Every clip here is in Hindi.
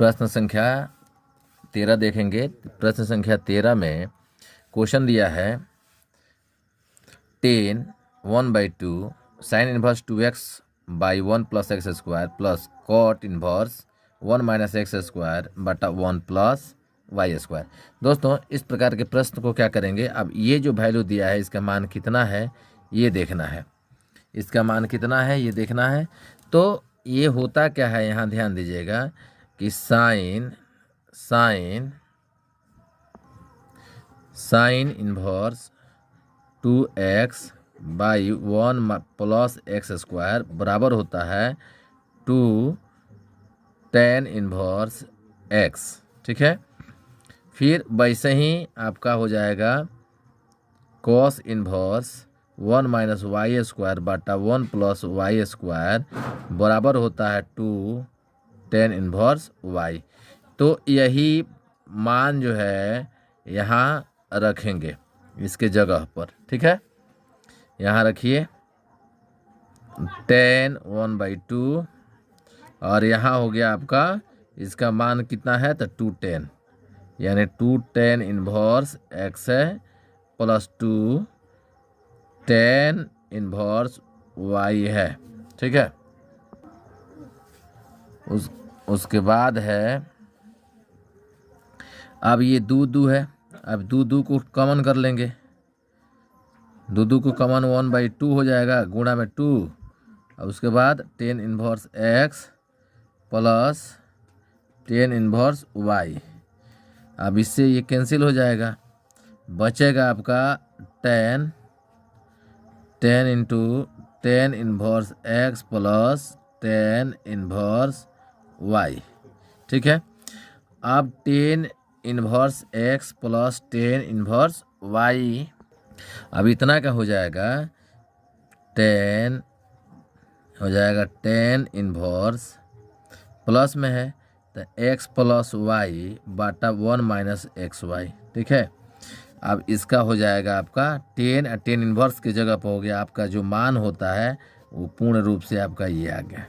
प्रश्न संख्या 13 देखेंगे। प्रश्न संख्या 13 में क्वेश्चन दिया है 10 1/2 sine inverse 2x by 1 plus x square plus cot inverse 1 minus x square बटा 1 प्लस वाई स्क्वायर। दोस्तों इस प्रकार के प्रश्न को क्या करेंगे, अब ये जो वैल्यू दिया है इसका मान कितना है ये देखना है, इसका मान कितना है ये देखना है। तो ये होता क्या है, यहाँ ध्यान दीजिएगा कि sign inverse 2x by 1 plus x square बराबर होता है 2 tan इनवर्स x। ठीक है, फिर वैसे ही आपका हो जाएगा cos inverse 1 minus y square बटा 1 प्लस वाई स्क्वायर बराबर होता है 2 tan इनवर्स y। तो यही मान जो है यहाँ रखेंगे इसके जगह पर। ठीक है, यहाँ रखिए tan 1/2 और यहाँ हो गया आपका इसका मान कितना है तो 2 tan, यानी 2 tan इनवर्स x है प्लस 2 tan इनवर्स y है। ठीक है, उसके बाद है अब ये दो है, अब दो को कॉमन कर लेंगे, दो को कॉमन 1/2 हो जाएगा गुणा में 2 और उसके बाद tan inverse x plus tan inverse y। अब इससे ये कैंसिल हो जाएगा, बचेगा आपका tan into tan inverse x plus tan inverse y। ठीक है, अब tan inverse x plus tan inverse y, अब इतना का हो जाएगा tan इनवर्स प्लस में है तो x प्लस y बटा 1 माइनस एक्स वाई। ठीक है, अब इसका हो जाएगा आपका tan इनवर्स की जगह पर हो गया आपका जो मान होता है वो पूर्ण रूप से आपका ये आ गया।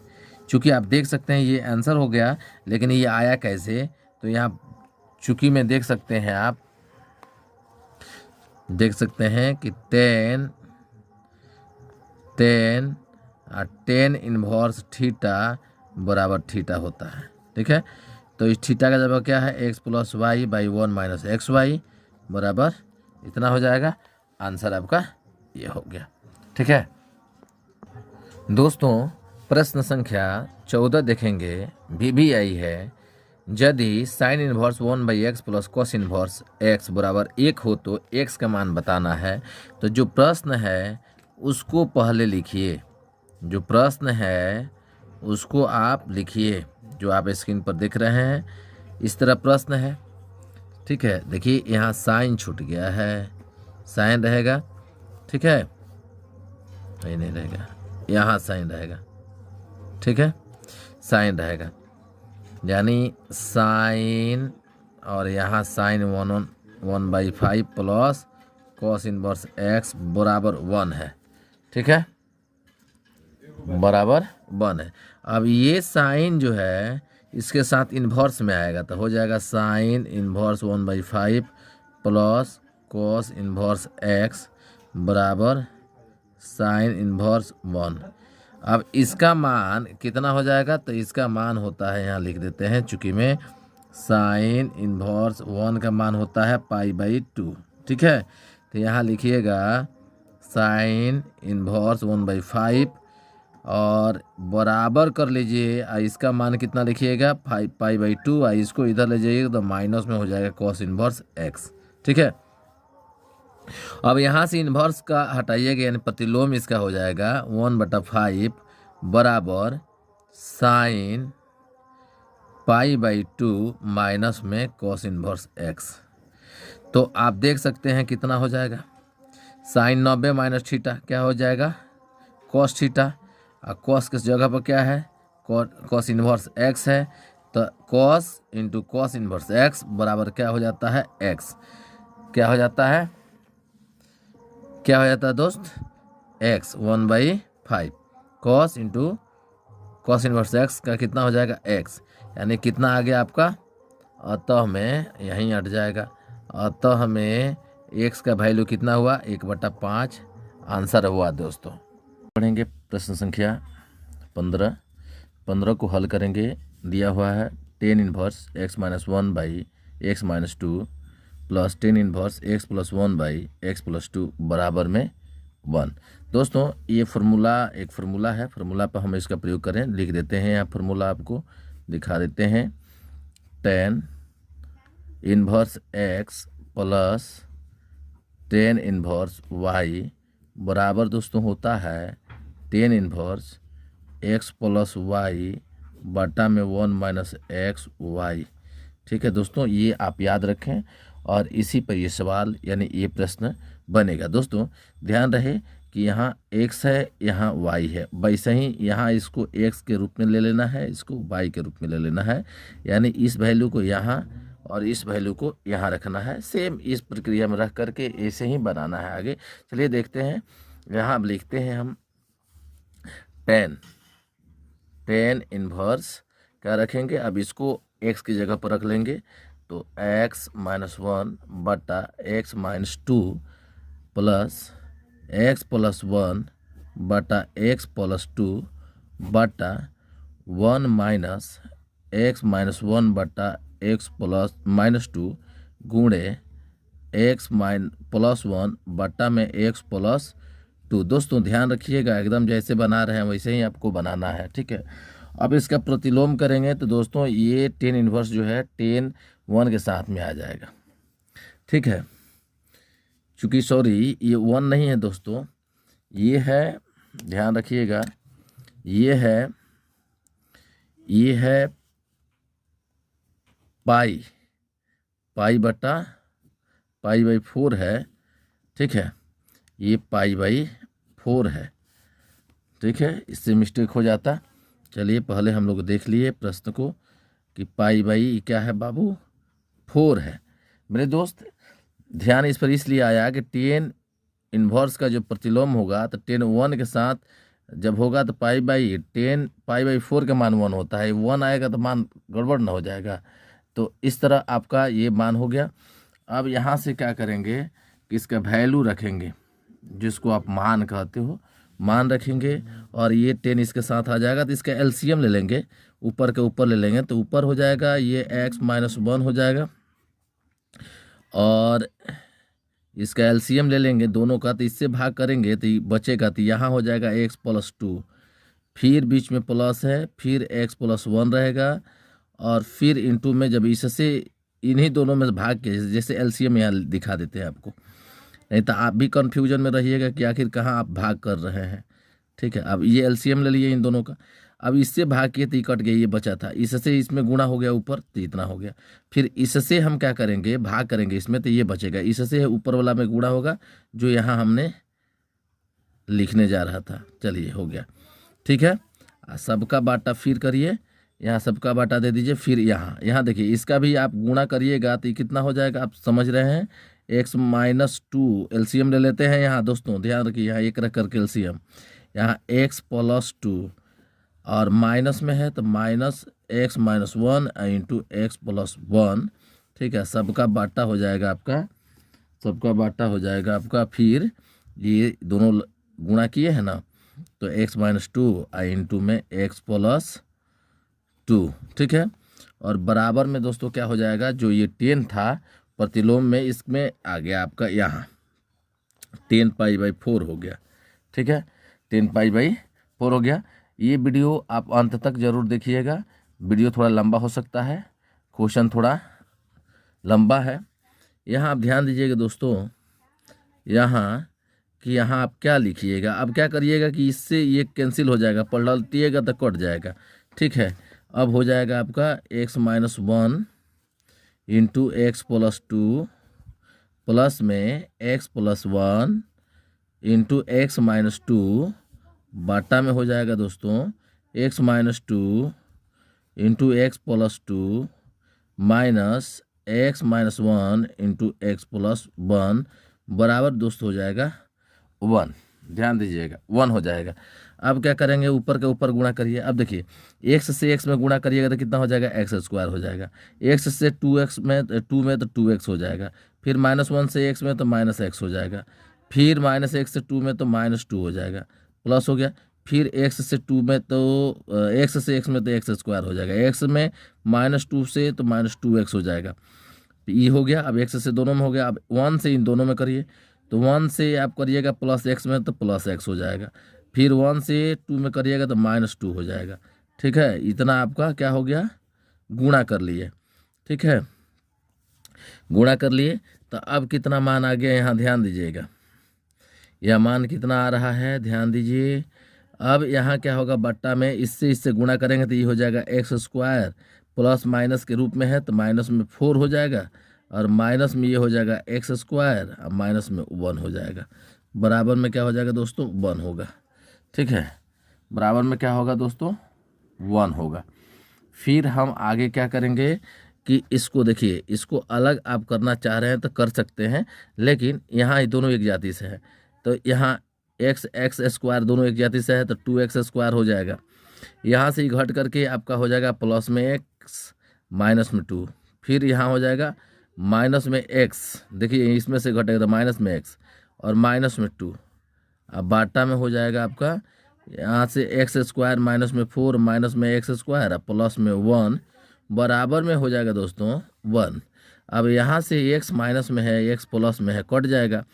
चूँकि आप देख सकते हैं ये आंसर हो गया, लेकिन ये आया कैसे, तो यहाँ चूँकि में देख सकते हैं, आप देख सकते हैं कि tan इनवर्स थीटा बराबर थीटा होता है। ठीक है, तो इस थीटा का जवाब क्या है x plus y by 1 minus x y बराबर इतना हो जाएगा। आंसर आपका ये हो गया। ठीक है दोस्तों, प्रश्न संख्या 14 देखेंगे, भी आई है यदि sine inverse 1/x plus cos inverse x बराबर 1 हो तो x का मान बताना है। तो जो प्रश्न है उसको पहले लिखिए, जो प्रश्न है उसको आप लिखिए, जो आप स्क्रीन पर देख रहे हैं इस तरह प्रश्न है। ठीक है, देखिए यहाँ साइन छूट गया है, साइन रहेगा। ठीक है, नहीं रहेगा, यहाँ साइन रहेगा। ठीक है, साइन रहेगा, यानी साइन और यहाँ sine 1/5 plus cos inverse x बराबर 1 है। ठीक है, बराबर 1 है। अब ये साइन जो है इसके साथ इन्वर्स में आएगा तो हो जाएगा sign inverse 1/5 plus cos inverse x बराबर साइन इन्वर्स 1। अब इसका मान कितना हो जाएगा, तो इसका मान होता है, यहाँ लिख देते हैं, चूँकि में साइन इन्वर्स 1 का मान होता है π/2। ठीक है, तो यहाँ लिखिएगा साइन इन्वर्स 1/5 और बराबर कर लीजिए, इसका मान कितना लिखिएगा π/2, इसको इधर ले जाइएगा तो माइनस में हो जाएगा कॉस इन्वर्स x। ठीक है, अब यहाँ से इन्वर्स का हटाइएगा, यानी प्रतिलोम इसका हो जाएगा 1/5 बराबर साइन π/2 माइनस में कॉस इन्वर्स x। तो आप देख सकते हैं कितना हो जाएगा, साइन 90 माइनस थीटा क्या हो जाएगा कॉस थीटा, और कॉस किस जगह पर क्या है कॉस इन्वर्स x है, तो cos into cos inverse x बराबर क्या हो जाता है x, क्या हो जाता है दोस्त x 1/5 cos into cos inverse x का कितना हो जाएगा एक्स, यानी कितना आ गया आपका, अतः में यहीं हट जाएगा। अतः में एक्स का वैल्यू कितना हुआ 1/5 आंसर हुआ दोस्तों। पढ़ेंगे प्रश्न संख्या 15 को हल करेंगे। दिया हुआ है tan inverse x minus 1/x minus 2 plus tan inverse x plus 1/x plus 2 बराबर में 1। दोस्तों ये एक फार्मूला है, फार्मूला पर हम इसका प्रयोग करें, लिख देते हैं यहाँ फार्मूला आपको दिखा देते हैं। Tan inverse x plus tan inverse y बराबर दोस्तों होता है tan inverse x plus y बटा में 1 माइनस एक्स वाई। ठीक है दोस्तों, ये आप याद रखें और इसी पर ये सवाल यानी ये प्रश्न बनेगा। दोस्तों ध्यान रहे कि यहाँ x है, यहाँ y है, वैसे ही यहाँ इसको x के रूप में ले लेना है, इसको y के रूप में ले लेना है, यानी इस वैल्यू को यहाँ और इस वैल्यू को यहाँ रखना है। सेम इस प्रक्रिया में रख करके ऐसे ही बनाना है आगे। चलिए देखते हैं, यहाँ अब लिखते हैं हम टेन इनवर्स क्या रखेंगे, अब इसको x की जगह पर रख लेंगे, तो x माइनस 1 बटा x minus 2 plus x plus 1 बटा एक्स प्लस 2 बटा 1 माइनस एक्स माइनस 1 बटा एक्स प्लस माइनस 2 गुणे एक्स प्लस 1 बटा में एक्स प्लस 2। दोस्तों ध्यान रखिएगा, एकदम जैसे बना रहे हैं वैसे ही आपको बनाना है। ठीक है, अब इसका प्रतिलोम करेंगे तो दोस्तों ये टेन इनवर्स जो है टेन 1 के साथ में आ जाएगा। ठीक है, चूँकि सॉरी ये 1 नहीं है दोस्तों, ये है, ध्यान रखिएगा, ये है पाई बटा पाई बाई 4 है। ठीक है, ये पाई बाई 4 है। ठीक है, इससे मिस्टेक हो जाता। चलिए पहले हम लोग देख लिए प्रश्न को कि पाई बाई क्या है बाबू 4 है। मेरे दोस्त ध्यान इस पर इसलिए आया कि टेन इन्वर्स का जो प्रतिलोम होगा तो टेन 1 के साथ जब होगा तो पाई बाई 4 का मान 1 होता है, 1 आएगा तो मान गड़बड़ ना हो जाएगा। तो इस तरह आपका ये मान हो गया। अब यहाँ से क्या करेंगे कि इसका वैल्यू रखेंगे, जिसको आप मान कहते हो, मान रखेंगे और ये 10 इसके साथ आ जाएगा तो इसका एलसीएम ले लेंगे, ऊपर के ऊपर ले लेंगे तो ऊपर हो जाएगा ये x माइनस 1 हो जाएगा और इसका एलसीएम ले लेंगे दोनों का, तो इससे भाग करेंगे तो बचेगा, तो यहाँ हो जाएगा x प्लस 2, फिर बीच में प्लस है, फिर x प्लस 1 रहेगा और फिर इंटू में जब इससे इन्हीं दोनों में भाग के जैसे एलसीएम यहाँ दिखा देते हैं आपको, नहीं तो आप भी कन्फ्यूजन में रहिएगा कि आखिर कहाँ आप भाग कर रहे हैं। ठीक है, अब ये एलसीएम ले लिए इन दोनों का, अब इससे भाग के तो कट गया, ये बचा था, इससे इसमें गुणा हो गया ऊपर तो इतना हो गया, फिर इससे हम क्या करेंगे भाग करेंगे इसमें तो ये बचेगा, इससे ऊपर वाला में गुणा होगा जो यहाँ हमने लिखने जा रहा था। चलिए हो गया। ठीक है, सबका बाटा फिर करिए, यहाँ सबका बाटा दे दीजिए, फिर यहाँ देखिए इसका भी आप गुणा करिएगा तो ये कितना हो जाएगा आप समझ रहे हैं, x माइनस 2 एलसीएम ले लेते हैं यहाँ दोस्तों, ध्यान रखिए यहाँ एक रख करके एलसीएम, यहाँ x प्लस 2 और माइनस में है तो minus x minus 1 into x plus 1। ठीक है, सबका बाटा हो जाएगा आपका, सबका बाटा हो जाएगा आपका, फिर ये दोनों गुणा किए हैं ना तो x माइनस 2 इंटू में एक्स प्लस 2। ठीक है, और बराबर में दोस्तों क्या हो जाएगा, जो ये 10 था प्रतिलोम में इसमें आ गया आपका यहाँ 10 पाई बाई 4 हो गया। ठीक है, 10 पाई बाई 4 हो गया। ये वीडियो आप अंत तक जरूर देखिएगा, वीडियो थोड़ा लंबा हो सकता है, क्वेश्चन थोड़ा लंबा है। यहाँ आप ध्यान दीजिएगा दोस्तों, यहाँ कि यहाँ आप क्या लिखिएगा, अब क्या करिएगा कि इससे ये कैंसिल हो जाएगा, पलटिएगा तो कट जाएगा। ठीक है, अब हो जाएगा आपका x minus 1 into x plus 2 plus में x plus 1 into x minus 2 बाटा में हो जाएगा दोस्तों x minus 2 into x plus 2 minus x minus 1 into x plus 1 बराबर दोस्तों हो जाएगा 1। ध्यान दीजिएगा 1 हो जाएगा। अब क्या करेंगे, ऊपर के ऊपर गुणा करिए। अब देखिए एक्स से एक्स में गुणा करिएगा तो कितना हो जाएगा, एक्स स्क्वायर हो जाएगा। एक्स से 2x में 2 में तो 2x हो जाएगा। फिर -1 से x में तो -x हो जाएगा। फिर -1 से 2 में तो -2 हो जाएगा, प्लस हो गया। फिर x से 2 में तो x से x में तो एक्स स्क्वायर हो जाएगा। x में -2 से तो -2x हो जाएगा। ये हो गया। अब x से दोनों में हो गया। अब 1 से इन दोनों में करिए तो 1 से आप करिएगा प्लस x में तो प्लस x हो जाएगा। फिर 1 से 2 में करिएगा तो -2 हो जाएगा। ठीक है, इतना आपका क्या हो गया, गुणा कर लिए। ठीक है, गुणा कर लिए। तो अब कितना मान आ गया, यहाँ ध्यान दीजिएगा, यह मान कितना आ रहा है, ध्यान दीजिए। अब यहाँ क्या होगा, बट्टा में इससे गुणा करेंगे तो ये हो जाएगा एक्स स्क्वायर, प्लस माइनस के रूप में है तो माइनस में 4 हो जाएगा, और माइनस में ये हो जाएगा एक्स स्क्वायर, और माइनस में 1 हो जाएगा। बराबर में क्या हो जाएगा दोस्तों, 1 होगा। ठीक है, बराबर में क्या होगा दोस्तों, 1 होगा। फिर हम आगे क्या करेंगे कि इसको देखिए, इसको अलग आप करना चाह रहे हैं तो कर सकते हैं, लेकिन यहाँ ये दोनों एक जाति से है तो यहाँ एक्स स्क्वायर दोनों एक जाति से है तो 2x स्क्वायर हो जाएगा। यहाँ से ही घट करके आपका हो जाएगा प्लस में x माइनस में 2, फिर यहाँ हो जाएगा माइनस में x, देखिए इसमें से घटेगा तो माइनस में x और माइनस में 2। अब बाटा में हो जाएगा आपका यहाँ से एक्स स्क्वायर माइनस में 4 माइनस में एक्स स्क्वायर प्लस में 1 बराबर में हो जाएगा दोस्तों 1। अब यहाँ से x माइनस में है, x प्लस में है, कट जाएगा।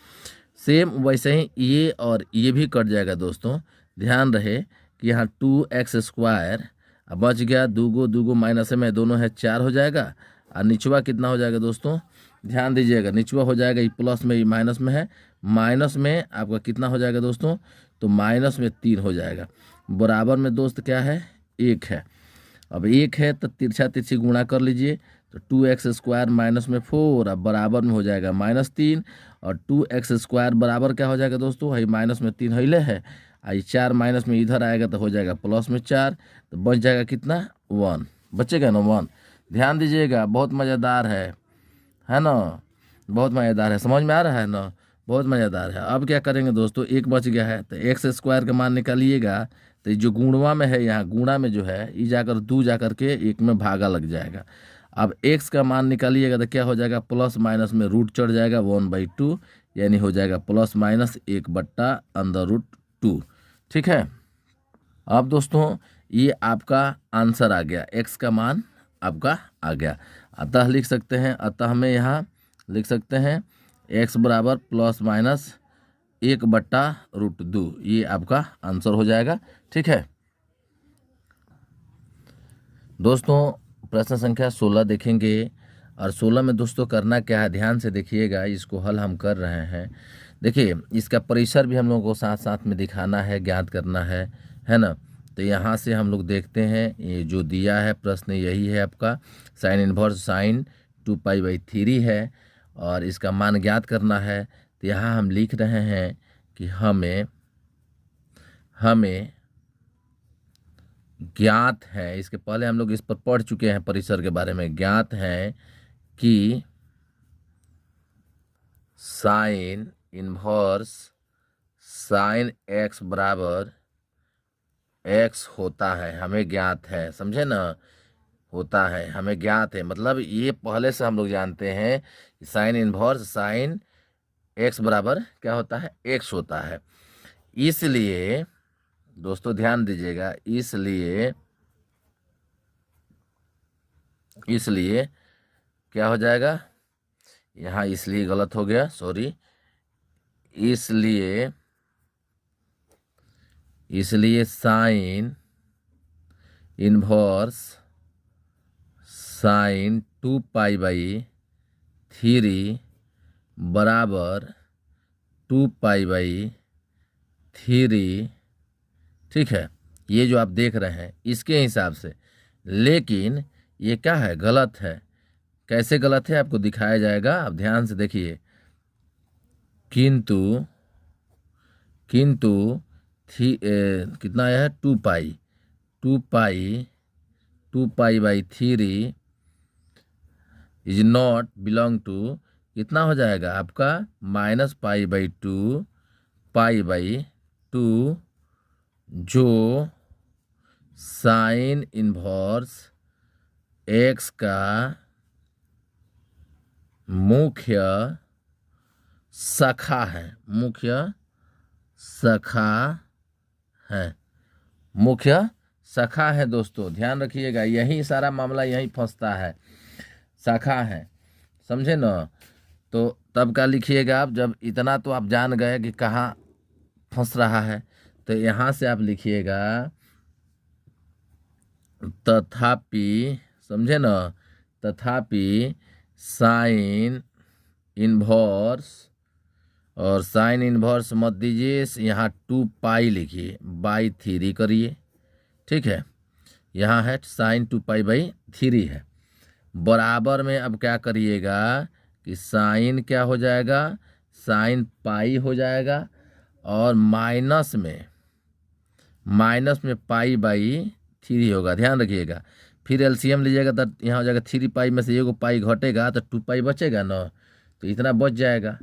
सेम वैसे ही ये और ये भी कट जाएगा दोस्तों। ध्यान रहे कि यहाँ 2x स्क्वायर बच गया, दूगो माइनस में दोनों है 4 हो जाएगा, और निचवा कितना हो जाएगा दोस्तों, ध्यान दीजिएगा, निचवा हो जाएगा ये प्लस में, ये माइनस में है, माइनस में आपका कितना हो जाएगा दोस्तों, तो माइनस में 3 हो जाएगा। बराबर में दोस्त क्या है, 1 है। अब 1 है तो तिरछा तिरछी गुणा कर लीजिए तो 2x स्क्वायर माइनस में 4, अब बराबर में हो जाएगा -3, और 2x स्क्वायर बराबर क्या हो जाएगा दोस्तों, है माइनस में 3 हिले है, आई 4 माइनस में इधर आएगा तो हो जाएगा प्लस में 4, तो बच जाएगा कितना, 1 बचेगा ना, 1। ध्यान दीजिएगा, बहुत मज़ेदार है ना, बहुत मज़ेदार है, समझ में आ रहा है ना, बहुत मज़ेदार है। अब क्या करेंगे दोस्तों, 1 बच गया है तो एक्स स्क्वायर का मान निकालिएगा तो जो गुणवा में है, यहाँ गुणा में जो है ये जाकर 2 जाकर के 1 में भागा लग जाएगा। अब x का मान निकालिएगा तो क्या हो जाएगा, प्लस माइनस में रूट चढ़ जाएगा 1/2, यानी हो जाएगा प्लस माइनस 1/√2। ठीक है, अब दोस्तों ये आपका आंसर आ गया, x का मान आपका आ गया। अतः लिख सकते हैं, अतः में यहाँ लिख सकते हैं x बराबर प्लस माइनस 1/√2, ये आपका आंसर हो जाएगा। ठीक है दोस्तों, प्रश्न संख्या 16 देखेंगे, और 16 में दोस्तों करना क्या है, ध्यान से देखिएगा, इसको हल हम कर रहे हैं। देखिए इसका परिसर भी हम लोगों को साथ साथ में दिखाना है, ज्ञात करना है ना। तो यहाँ से हम लोग देखते हैं, ये जो दिया है प्रश्न यही है आपका, साइन इनवर्स साइन 2π/3 है, और इसका मान ज्ञात करना है। तो यहाँ हम लिख रहे हैं कि हमें ज्ञात है, इसके पहले हम लोग इस पर पढ़ चुके हैं परिसर के बारे में, ज्ञात है कि साइन इनवर्स साइन x बराबर x होता है, हमें ज्ञात है, समझे ना, होता है, हमें ज्ञात है, मतलब ये पहले से हम लोग जानते हैं साइन इनवर्स साइन x बराबर क्या होता है, x होता है। इसलिए दोस्तों ध्यान दीजिएगा, इसलिए क्या हो जाएगा, यहाँ इसलिए गलत हो गया, सॉरी, इसलिए साइन इनवर्स साइन 2π/3 बराबर 2π/3। ठीक है, ये जो आप देख रहे हैं इसके हिसाब से, लेकिन ये क्या है, गलत है। कैसे गलत है आपको दिखाया जाएगा, आप ध्यान से देखिए। किंतु कितना आया है, 2π/3 इज नॉट बिलोंग टू, कितना हो जाएगा आपका, -π/2 π/2 जो साइन इन्वर्स एक्स का मुख्य शाखा है, मुख्य शाखा है, मुख्य शाखा है दोस्तों, ध्यान रखिएगा, यही सारा मामला यहीं फंसता है, शाखा है, समझे ना। तो तब का लिखिएगा आप, जब इतना तो आप जान गए कि कहाँ फंस रहा है, तो यहाँ से आप लिखिएगा तथापि, समझे ना, तथापि साइन इन्वर्स, और साइन इन्वर्स मत दीजिए, यहाँ 2 पाई लिखिए, बाई 3 करिए, ठीक है। यहाँ है साइन 2 पाई/3 है, बराबर में अब क्या करिएगा कि साइन क्या हो जाएगा, साइन पाई हो जाएगा, और माइनस में पाई/3 होगा, ध्यान रखिएगा। फिर एलसीएम लीजिएगा तो यहाँ हो जाएगा 3 पाई में से एगो पाई घटेगा तो 2 पाई बचेगा ना, तो इतना बच जाएगा।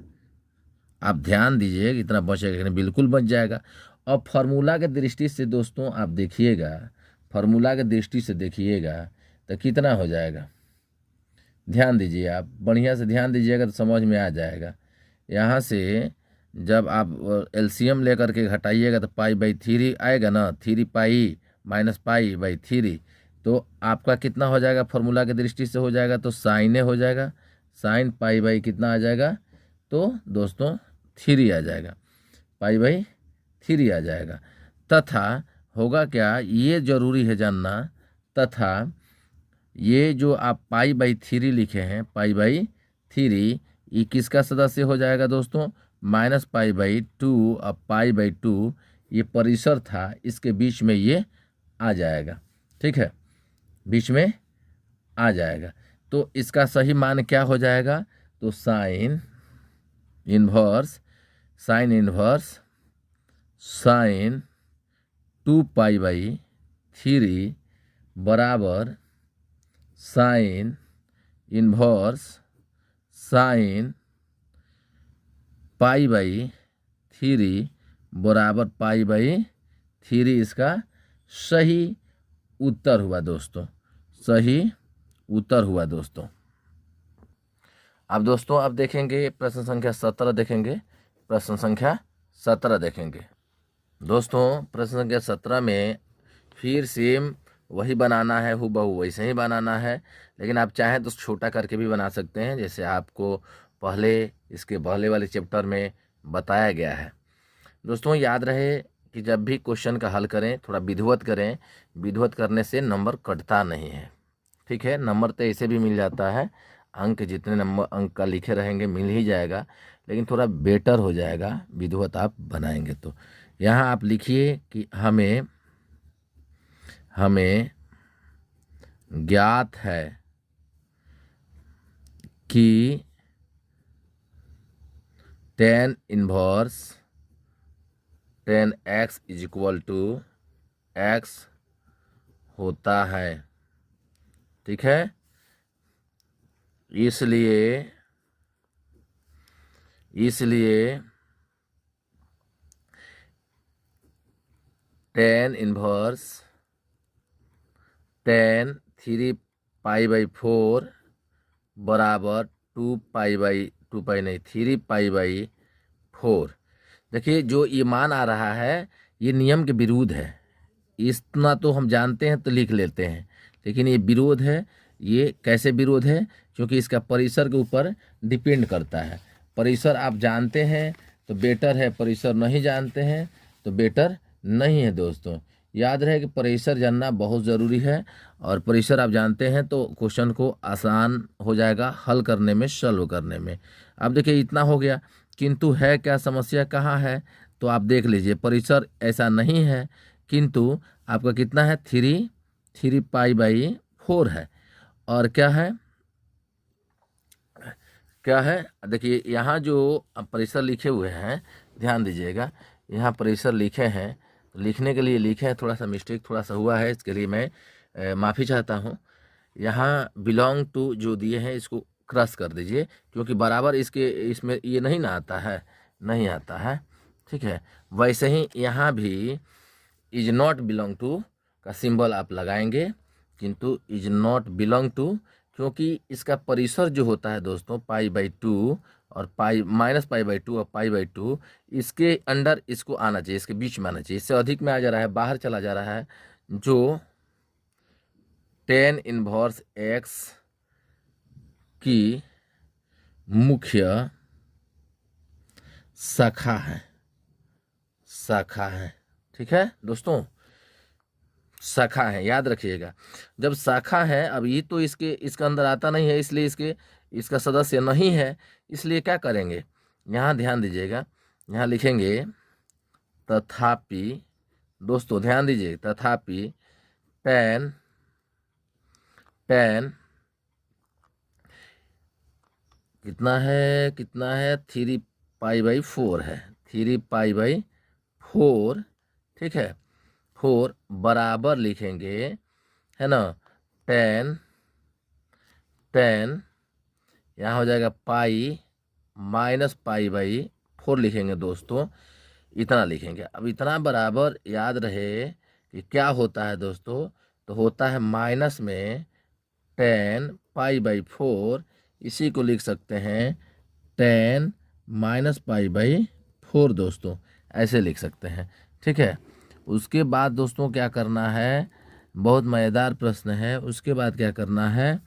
आप ध्यान दीजिए कि इतना बचेगा, नहीं बिल्कुल बच जाएगा। अब फार्मूला के दृष्टि से दोस्तों आप देखिएगा, फार्मूला के दृष्टि से देखिएगा तो कितना हो जाएगा, ध्यान दीजिए, आप बढ़िया से ध्यान दीजिएगा तो समझ में आ जाएगा। यहाँ से जब आप एलसीएम लेकर के घटाइएगा तो पाई/3 आएगा ना, 3 पाई - पाई/3, तो आपका कितना हो जाएगा, फार्मूला के दृष्टि से हो जाएगा तो साइने हो जाएगा, साइन पाई/ कितना आ जाएगा, तो दोस्तों 3 आ जाएगा, पाई/3 आ जाएगा। तथा होगा क्या, ये जरूरी है जानना, तथा ये जो आप पाई/3 लिखे हैं, पाई/3, ये किसका सदस्य हो जाएगा दोस्तों, -पाई/2, अब पाई/2 ये परिसर था, इसके बीच में ये आ जाएगा, ठीक है, बीच में आ जाएगा। तो इसका सही मान क्या हो जाएगा, तो साइन इन्वर्स साइन 2 पाई/3 बराबर साइन इन्वर्स साइन पाई/3 बराबर पाई/3, इसका सही उत्तर हुआ दोस्तों, सही उत्तर हुआ दोस्तों। अब दोस्तों अब देखेंगे प्रश्न संख्या 17 देखेंगे, प्रश्न संख्या 17 देखेंगे दोस्तों। प्रश्न संख्या 17 में फिर सेम वही बनाना है, हूबहू वैसे ही बनाना है, लेकिन आप चाहें तो छोटा करके भी बना सकते हैं, जैसे आपको पहले इसके पहले वाले चैप्टर में बताया गया है। दोस्तों याद रहे कि जब भी क्वेश्चन का हल करें थोड़ा विधिवत करें, विधिवत करने से नंबर कटता नहीं है, ठीक है। नंबर तो ऐसे भी मिल जाता है, अंक जितने नंबर अंक का लिखे रहेंगे मिल ही जाएगा, लेकिन थोड़ा बेटर हो जाएगा विधिवत आप बनाएंगे तो। यहाँ आप लिखिए कि हमें ज्ञात है कि tan inverse tan x = x होता है, ठीक है। इसलिए tan इन्वर्स tan 3 पाई/4 बराबर 2 पाई नहीं 3 पाई/4। देखिए जो ये मान आ रहा है ये नियम के विरुद्ध है, इतना तो हम जानते हैं तो लिख लेते हैं, लेकिन ये विरोध है। ये कैसे विरोध है, क्योंकि इसका परिसर के ऊपर डिपेंड करता है। परिसर आप जानते हैं तो बेटर है, परिसर नहीं जानते हैं तो बेटर नहीं है दोस्तों। याद रहे कि परिसर जानना बहुत ज़रूरी है, और परिसर आप जानते हैं तो क्वेश्चन को आसान हो जाएगा हल करने में, सॉल्व करने में। अब देखिए इतना हो गया, किंतु है क्या, समस्या कहाँ है, तो आप देख लीजिए। परिसर ऐसा नहीं है, किंतु आपका कितना है 3 पाई/4 है, और क्या है देखिए यहाँ जो परिसर लिखे हुए हैं ध्यान दीजिएगा, यहाँ परिसर लिखे हैं, लिखने के लिए लिखे हैं, थोड़ा सा मिस्टेक थोड़ा सा हुआ है, इसके लिए मैं माफ़ी चाहता हूँ। यहाँ बिलोंग टू जो दिए हैं इसको क्रॉस कर दीजिए, क्योंकि बराबर इसमें ये नहीं ना आता है, नहीं आता है, ठीक है। वैसे ही यहाँ भी इज नॉट बिलोंग टू का सिंबल आप लगाएंगे, किंतु इज नॉट बिलोंग टू, क्योंकि इसका परिसर जो होता है दोस्तों π/2 और -π/2 और π/2, इसके अंडर इसको आना चाहिए, इसके बीच में आना चाहिए। इससे अधिक में आ जा रहा है, बाहर चला जा रहा है, जो tan इनवर्स x की मुख्य शाखा है। ठीक है दोस्तों, शाखा है, याद रखिएगा। जब शाखा है, अब ये तो इसका अंदर आता नहीं है, इसलिए इसका सदस्य नहीं है, इसलिए क्या करेंगे, यहाँ ध्यान दीजिएगा, यहाँ लिखेंगे तथापि, दोस्तों ध्यान दीजिए, तथापि tan कितना है 3π/4 है, 3π/4, ठीक है, 4 बराबर लिखेंगे, है ना, tan यहाँ हो जाएगा π-π/4 लिखेंगे दोस्तों, इतना लिखेंगे। अब इतना बराबर याद रहे कि क्या होता है दोस्तों, तो होता है माइनस में tan π/4, इसी को लिख सकते हैं tan -π/4 दोस्तों, ऐसे लिख सकते हैं। ठीक है, उसके बाद दोस्तों क्या करना है, बहुत मज़ेदार प्रश्न है। उसके बाद क्या करना है,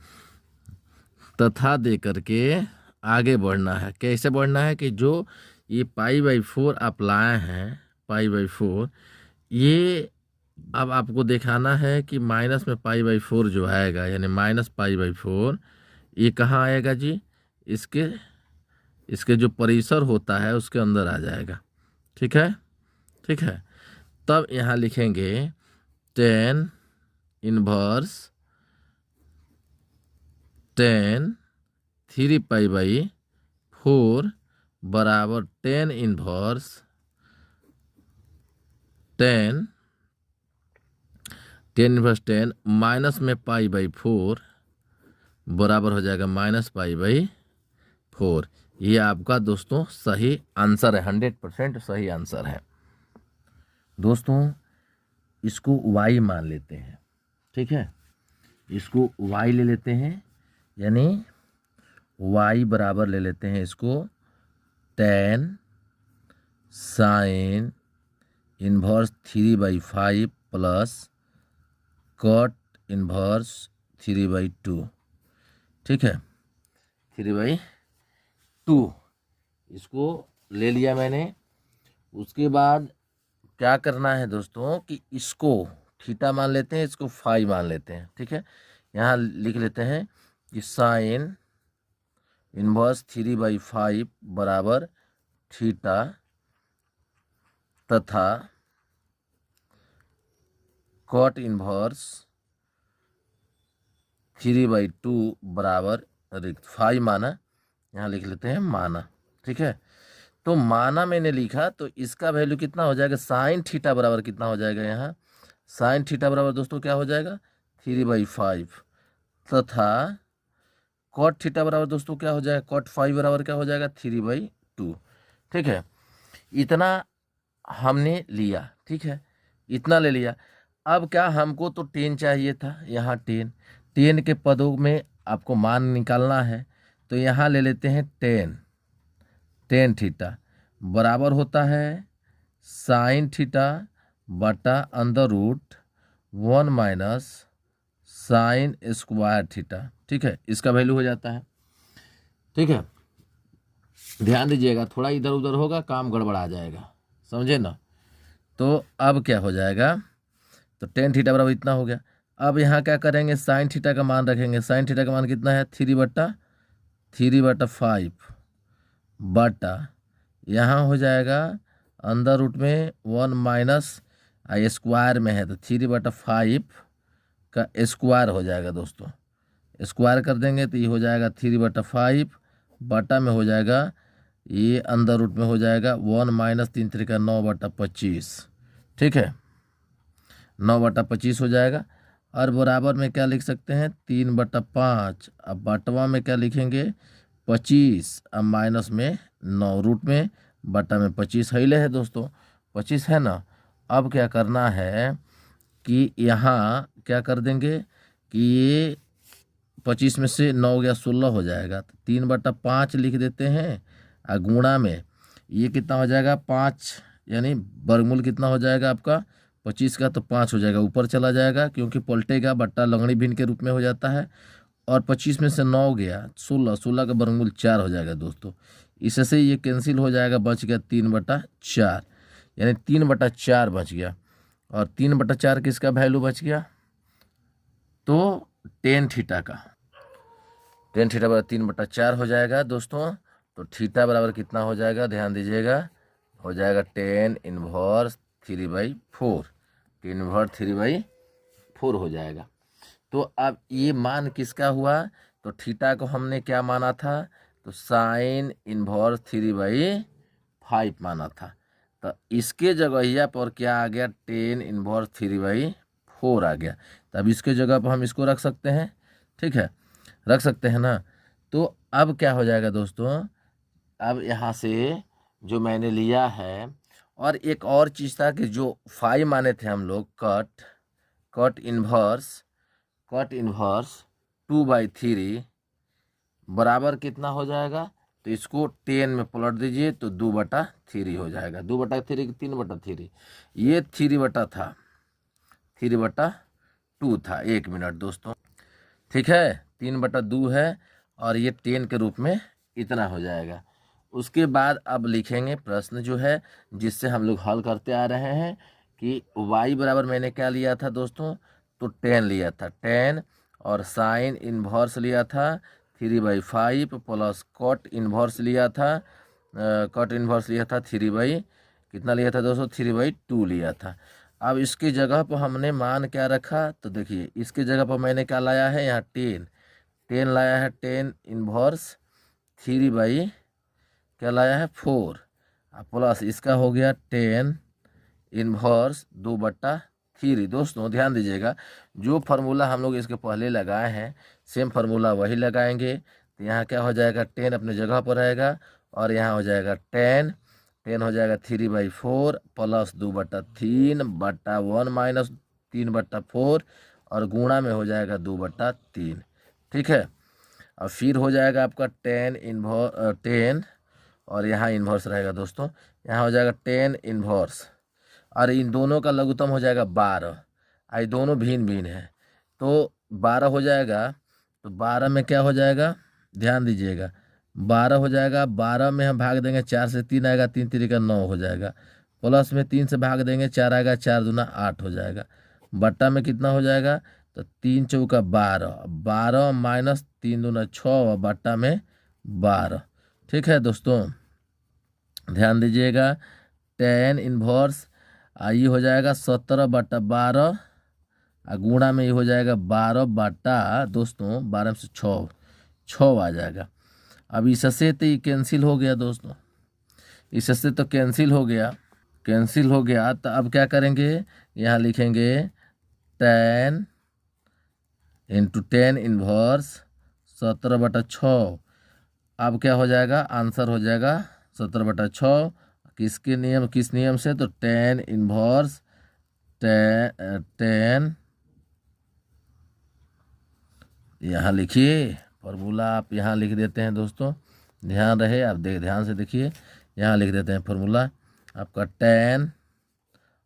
तथा दे करके आगे बढ़ना है। कैसे बढ़ना है कि जो ये π/4 आप लाए हैं, π/4, ये अब आपको दिखाना है कि माइनस में π/4 जो आएगा, यानी -π/4, ये कहाँ आएगा जी, इसके जो परिसर होता है उसके अंदर आ जाएगा। ठीक है, तब यहाँ लिखेंगे tan इनवर्स 3π/4 बराबर tan इनवर्स माइनस में π/4 बराबर हो जाएगा -π/4। ये आपका दोस्तों सही आंसर है, 100% सही आंसर है दोस्तों। इसको y मान लेते हैं, ठीक है, इसको y ले लेते हैं, यानी y बराबर ले लेते हैं इसको tan sin inverse 3/5 plus cot inverse 3/2। ठीक है, 3/2 इसको ले लिया मैंने। उसके बाद क्या करना है दोस्तों कि इसको थीटा मान लेते हैं, इसको फाई मान लेते हैं। ठीक है, यहाँ लिख लेते हैं कि साइन इनवर्स 3/5 बराबर थीटा तथा कॉट इनवर्स 3/2 बराबर रिक्त। फाई माना, यहाँ लिख लेते हैं माना। ठीक है, तो माना मैंने लिखा, तो इसका वैल्यू कितना हो जाएगा, साइन थीटा बराबर कितना हो जाएगा, यहाँ साइन थीटा बराबर दोस्तों क्या हो जाएगा 3/5 तथा कॉट थीटा बराबर दोस्तों क्या हो जाएगा, कॉट 5 बराबर क्या हो जाएगा 3/2। ठीक है, इतना हमने लिया। ठीक है, इतना ले लिया। अब क्या, हमको तो 10 चाहिए था, यहाँ 10 के पदों में आपको मान निकालना है, तो यहाँ ले लेते हैं 10 थीटा बराबर होता है साइन थीटा बटा under root 1 minus sine square theta. ठीक है, इसका वैल्यू हो जाता है। ठीक है, ध्यान दीजिएगा, थोड़ा इधर उधर होगा काम गड़बड़ा जाएगा, समझे ना। तो अब क्या हो जाएगा, तो tan थीटा बराबर इतना हो गया। अब यहाँ क्या करेंगे, साइन थीटा का मान रखेंगे। साइन थीटा का मान कितना है 3/5 बटा यहाँ हो जाएगा अंदर रूट में 1 माइनस स्क्वायर में है, तो 3/5 का स्क्वायर हो जाएगा दोस्तों। स्क्वायर कर देंगे तो ये हो जाएगा 3/5 बटा में हो जाएगा, ये अंदर रूट में हो जाएगा 1 माइनस 3 3 का 9/25। ठीक है, 9/25 हो जाएगा। और बराबर में क्या लिख सकते हैं 3/5। अब बटवा में क्या लिखेंगे 25, अब माइनस में 9, रूट में बटा में 25 है दोस्तों, 25 है ना। अब क्या करना है कि यहाँ क्या कर देंगे कि ये 25 में से 9 गया 16 हो जाएगा, तो 3/5 लिख देते हैं। और गुणा में ये कितना हो जाएगा 5, यानी वर्गमूल कितना हो जाएगा आपका 25 का, तो 5 हो जाएगा, ऊपर चला जाएगा क्योंकि पलटेगा, बट्टा लंगड़ी भिन्न के रूप में हो जाता है। और 25 में से 9 गया 16, 16 का वर्गमूल 4 हो जाएगा दोस्तों। इससे ये कैंसिल हो जाएगा, बच गया 3/4, यानी 3/4 बच गया। और 3/4 किसका वैल्यू बच गया, तो टेन थीटा का। टेन थीटा बराबर 3/4 हो जाएगा दोस्तों। तो थीटा बराबर कितना हो जाएगा, ध्यान दीजिएगा, हो जाएगा 10⁻³ 10⁻³ हो जाएगा। तो अब ये मान किसका हुआ, तो थीटा को हमने क्या माना था, तो sin−3/5 माना था। तो इसके जगह पर क्या आ गया, 10⁻³ आ गया। तब इसके जगह पर हम इसको रख सकते हैं, ठीक है, रख सकते हैं ना। तो अब क्या हो जाएगा दोस्तों, अब यहाँ से जो मैंने लिया है, और एक और चीज़ था कि जो 5 माने थे हम लोग, कट इन्वर्स 2/3 बराबर कितना हो जाएगा, तो इसको 10 में पलट दीजिए तो 2/3 हो जाएगा। 2/3 की 3/3, ये 3/2 था। 1 मिनट दोस्तों, ठीक है, 3/2 है, और ये 10 के रूप में इतना हो जाएगा। उसके बाद अब लिखेंगे प्रश्न जो है जिससे हम लोग हल करते आ रहे हैं कि y बराबर मैंने क्या लिया था दोस्तों, तो 10 लिया था, 10, और साइन इन्वर्स लिया था 3/5 प्लस कॉट इन्वर्स लिया था, 3 कितना लिया था दोस्तों, 3/2 लिया था। अब इसकी जगह पर हमने मान क्या रखा, तो देखिए इसकी जगह पर मैंने क्या लाया है, यहाँ 10 लाया है, 10 इन्वर्स 3/, क्या लाया है 4, प्लस इसका हो गया 10 इन्वर्स 2/3। दोस्तों ध्यान दीजिएगा, जो फार्मूला हम लोग इसके पहले लगाए हैं सेम फार्मूला वही लगाएंगे। तो यहाँ क्या हो जाएगा, 10 अपने जगह पर रहेगा, और यहाँ हो जाएगा 10 हो जाएगा 3/4 प्लस 2/3/1 माइनस 3/4, और गुणा में हो जाएगा 2/3, ठीक है। और फिर हो जाएगा आपका 10 और यहाँ इन्वर्स रहेगा दोस्तों, यहाँ हो जाएगा 10 इन्वर्स, और इन दोनों का लघुत्तम हो जाएगा 12। ये दोनों भिन्न है, तो 12 हो जाएगा। तो 12 में क्या हो जाएगा, ध्यान दीजिएगा, 12 हो जाएगा। 12 में हम भाग देंगे, 4 से 3 आएगा, 3 3 का 9 हो जाएगा, प्लस में 3 से भाग देंगे, 4 आएगा, 4 दूना 8 हो जाएगा, बट्टा में कितना हो जाएगा, तो 3 चौका 12, 12 माइनस 3 दूना 6, और बट्टा में 12, ठीक है दोस्तों, ध्यान दीजिएगा। 10 इन्वर्स ये हो जाएगा 17/12, गुणा में ये हो जाएगा 12 दोस्तों 12 में से 6 आ जाएगा। अब इससे तो ये कैंसिल हो गया दोस्तों, इससे तो कैंसिल हो गया। तो अब क्या करेंगे, यहाँ लिखेंगे 10 × 10 इन्वर्स 17/6। अब क्या हो जाएगा, आंसर हो जाएगा 17/6। किस नियम से, तो 10 इन्वर्स 10, यहाँ लिखिए फार्मूला, आप यहाँ लिख देते हैं दोस्तों, ध्यान रहे, आप ध्यान से देखिए, यहाँ लिख देते हैं फार्मूला आपका 10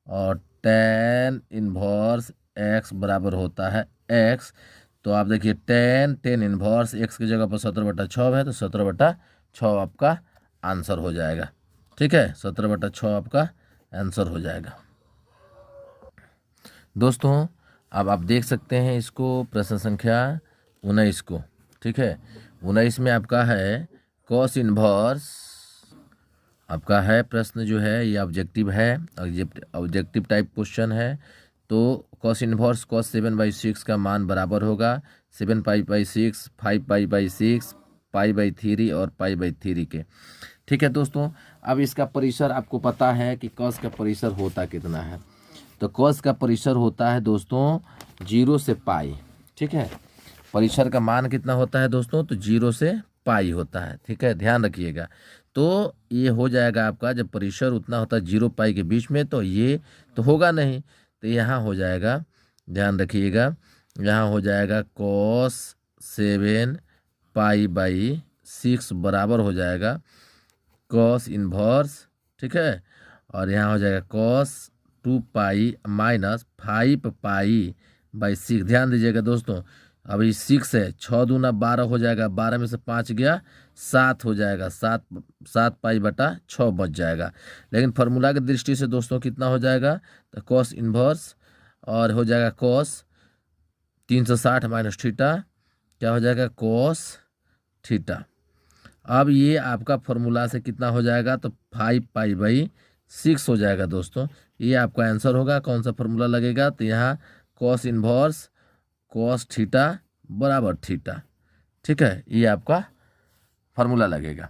और 10 इन्वर्स x बराबर होता है x। तो आप देखिए 10 इन्वर्स x की जगह पर 17/6 है, तो 17/6 आपका आंसर हो जाएगा, ठीक है, 17/6 आपका आंसर हो जाएगा दोस्तों। अब आप देख सकते हैं इसको, प्रश्न संख्या 19 को, ठीक है। 19 में आपका है कॉस इन्वर्स, आपका है प्रश्न जो है ये ऑब्जेक्टिव है, ऑब्जेक्टिव टाइप क्वेश्चन है। तो कॉस इन्वर्स कॉस 7/6 का मान बराबर होगा 7π/6, 5π/6, π/3 और π/3 के, ठीक है दोस्तों। अब इसका परिसर आपको पता है कि कॉस का परिसर होता कितना है, तो कॉस का परिसर होता है दोस्तों 0 से पाई, ठीक है। परिसर का मान कितना होता है दोस्तों, तो 0 से पाई होता है, ठीक है, ध्यान रखिएगा। तो ये हो जाएगा आपका, जब परिसर उतना होता है 0 पाई के बीच में, तो ये तो होगा नहीं, तो यहाँ हो जाएगा, ध्यान रखिएगा, यहाँ हो जाएगा cos 7 पाई बाई 6 बराबर हो जाएगा cos इन्वर्स, ठीक है, और यहाँ हो जाएगा cos 2 pi minus 5 pi by 6। ध्यान दीजिएगा दोस्तों, अभी 6 है, 6 दूना 12 हो जाएगा, 12 में से 5 गया 7 हो जाएगा, 7 पाई बटा 6 बच जाएगा। लेकिन फार्मूला की दृष्टि से दोस्तों कितना हो जाएगा, तो cos इन्वर्स और हो जाएगा cos 360 माइनस थीटा, क्या हो जाएगा cos थीटा। अब ये आपका फार्मूला से कितना हो जाएगा, तो 5 पाई बाई 6 हो जाएगा दोस्तों। ये आपका आंसर होगा। कौन सा फार्मूला लगेगा, तो यहाँ cos इन्वर्स cos थीटा बराबर थीटा, ठीक है, ये आपका फार्मूला लगेगा।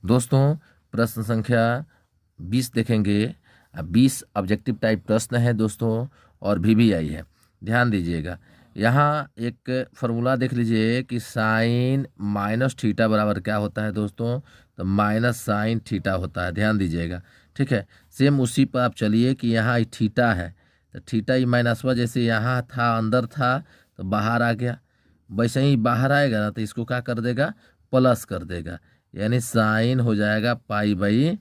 दोस्तों प्रश्न संख्या 20 देखेंगे। 20 ऑब्जेक्टिव टाइप प्रश्न है दोस्तों और VVI है। ध्यान दीजिएगा, यहाँ एक फार्मूला देख लीजिए कि साइन माइनस थीटा बराबर क्या होता है दोस्तों, तो माइनस साइन थीटा होता है। ध्यान दीजिएगा, ठीक है। सेम उसी पर आप चलिए कि यहाँ थीटा है, तो थीटा ही माइनस हुआ, जैसे यहाँ था अंदर था तो बाहर आ गया, वैसे ही बाहर आएगा ना तो इसको क्या कर देगा, प्लस कर देगा, यानी साइन हो जाएगा पाई बाई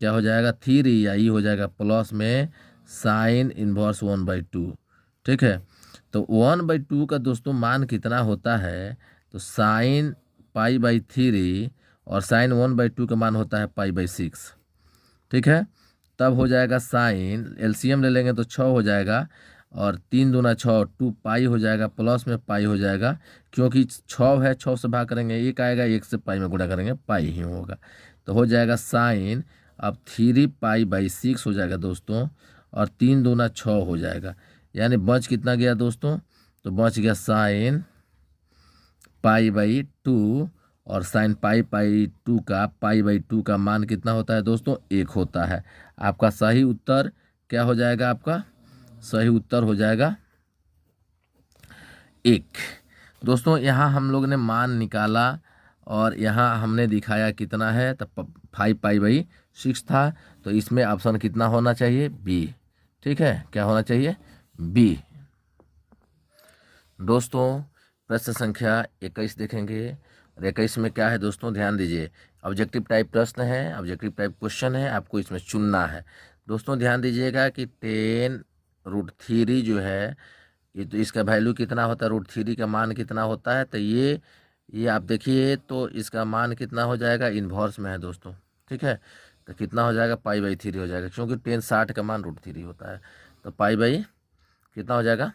क्या हो जाएगा 3, या ई हो जाएगा प्लस में साइन इन्वर्स 1/2, ठीक है। तो 1/2 का दोस्तों मान कितना होता है, तो साइन पाई बाई 3 और साइन 1/2 का मान होता है पाई बाई 6, ठीक है। तब हो जाएगा साइन, LCM ले लेंगे तो 6 हो जाएगा, और 3 दूना 6, 2 पाई हो जाएगा, प्लस में पाई हो जाएगा, क्योंकि 6 है, 6 से भाग करेंगे 1 आएगा, 1 से पाई में गुणा करेंगे पाई ही होगा, तो हो जाएगा साइन अब 3 पाई बाई 6 हो जाएगा दोस्तों, और 3 दूना 6 हो जाएगा, यानी बच कितना गया दोस्तों, तो बच गया साइन पाई बाई 2, और साइन पाई बाई 2 का पाई बाई 2 का मान कितना होता है दोस्तों, 1 होता है। आपका सही उत्तर क्या हो जाएगा, आपका सही उत्तर हो जाएगा 1। दोस्तों यहाँ हम लोग ने मान निकाला और यहाँ हमने दिखाया कितना है, तो 5 पाई बाई 6 था, तो इसमें ऑप्शन कितना होना चाहिए, B, ठीक है, क्या होना चाहिए, B। दोस्तों प्रश्न संख्या 21 देखेंगे, और 21 में क्या है दोस्तों, ध्यान दीजिए, ऑब्जेक्टिव टाइप प्रश्न है, ऑब्जेक्टिव टाइप क्वेश्चन है, आपको इसमें चुनना है। दोस्तों ध्यान दीजिएगा कि 10√3 जो है, ये तो इसका वैल्यू कितना होता है, √3 का मान कितना होता है, तो ये आप देखिए, तो इसका मान कितना हो जाएगा, इन्वर्स में है दोस्तों, ठीक है, तो कितना हो जाएगा, पाई बाई 3 हो जाएगा, क्योंकि 10 60 का मान √3 होता है, तो पाई बाई कितना हो जाएगा,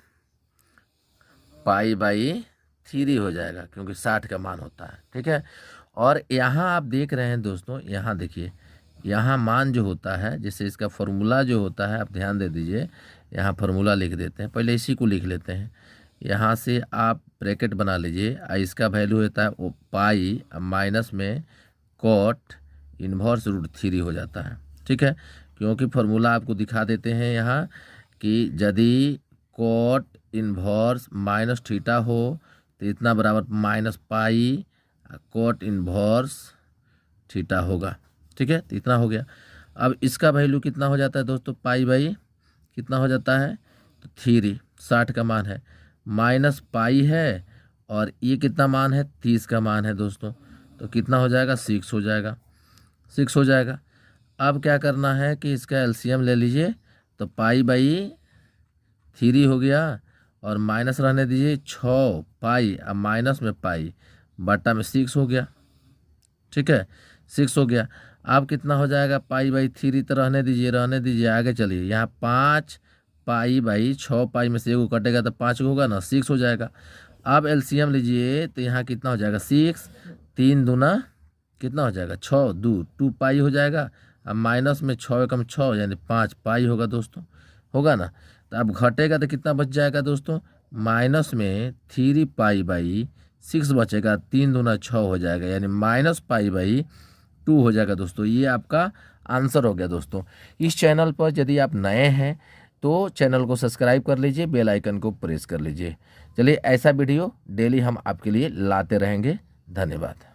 पाई बाई 3 हो जाएगा, क्योंकि 60 का मान होता है, ठीक है। और यहाँ आप देख रहे हैं दोस्तों, यहाँ देखिए, यहाँ मान जो होता है, जैसे इसका फार्मूला जो होता है, आप ध्यान दे दीजिए, यहाँ फार्मूला लिख देते हैं, पहले इसी को लिख लेते हैं, यहाँ से आप ब्रैकेट बना लीजिए, इसका वैल्यू होता है पाई माइनस में कॉट इन्वर्स √3 हो जाता है, ठीक है, क्योंकि फार्मूला आपको दिखा देते हैं यहाँ कि यदि कॉट इन्वर्स माइनस थीटा हो तो इतना बराबर minus pi cot inverse theta होगा, ठीक है, तो इतना हो गया। अब इसका वैल्यू कितना हो जाता है दोस्तों, पाई बाई कितना हो जाता है, तो 3, 60 का मान है, माइनस पाई है, और ये कितना मान है, 30 का मान है दोस्तों, तो कितना हो जाएगा, 6 हो जाएगा, 6 हो जाएगा। अब क्या करना है कि इसका LCM ले लीजिए, तो पाई बाई 3 हो गया, और माइनस रहने दीजिए 6 पाई, अब माइनस में पाई बटा में 6 हो गया, ठीक है, 6 हो गया। अब कितना हो जाएगा, पाई बाई 3 तो रहने दीजिए, आगे चलिए, यहाँ 5 पाई बाई 6 पाई में से 1 कटेगा तो 5 होगा ना, 6 हो जाएगा। अब LCM लीजिए, तो यहाँ कितना हो जाएगा, 6, 3 दूना कितना हो जाएगा, 6, 2 पाई हो जाएगा, अब माइनस में 6 कम 6 यानी 5 पाई होगा दोस्तों, होगा ना। तो अब घटेगा तो कितना बच जाएगा दोस्तों, माइनस में 3 पाई बाई 6 बचेगा, 3 दूना 6 हो जाएगा, यानी माइनस पाई बाई 2 हो जाएगा दोस्तों। ये आपका आंसर हो गया दोस्तों। इस चैनल पर यदि आप नए हैं तो चैनल को सब्सक्राइब कर लीजिए, बेल आइकन को प्रेस कर लीजिए। चलिए ऐसा वीडियो डेली हम आपके लिए लाते रहेंगे। धन्यवाद।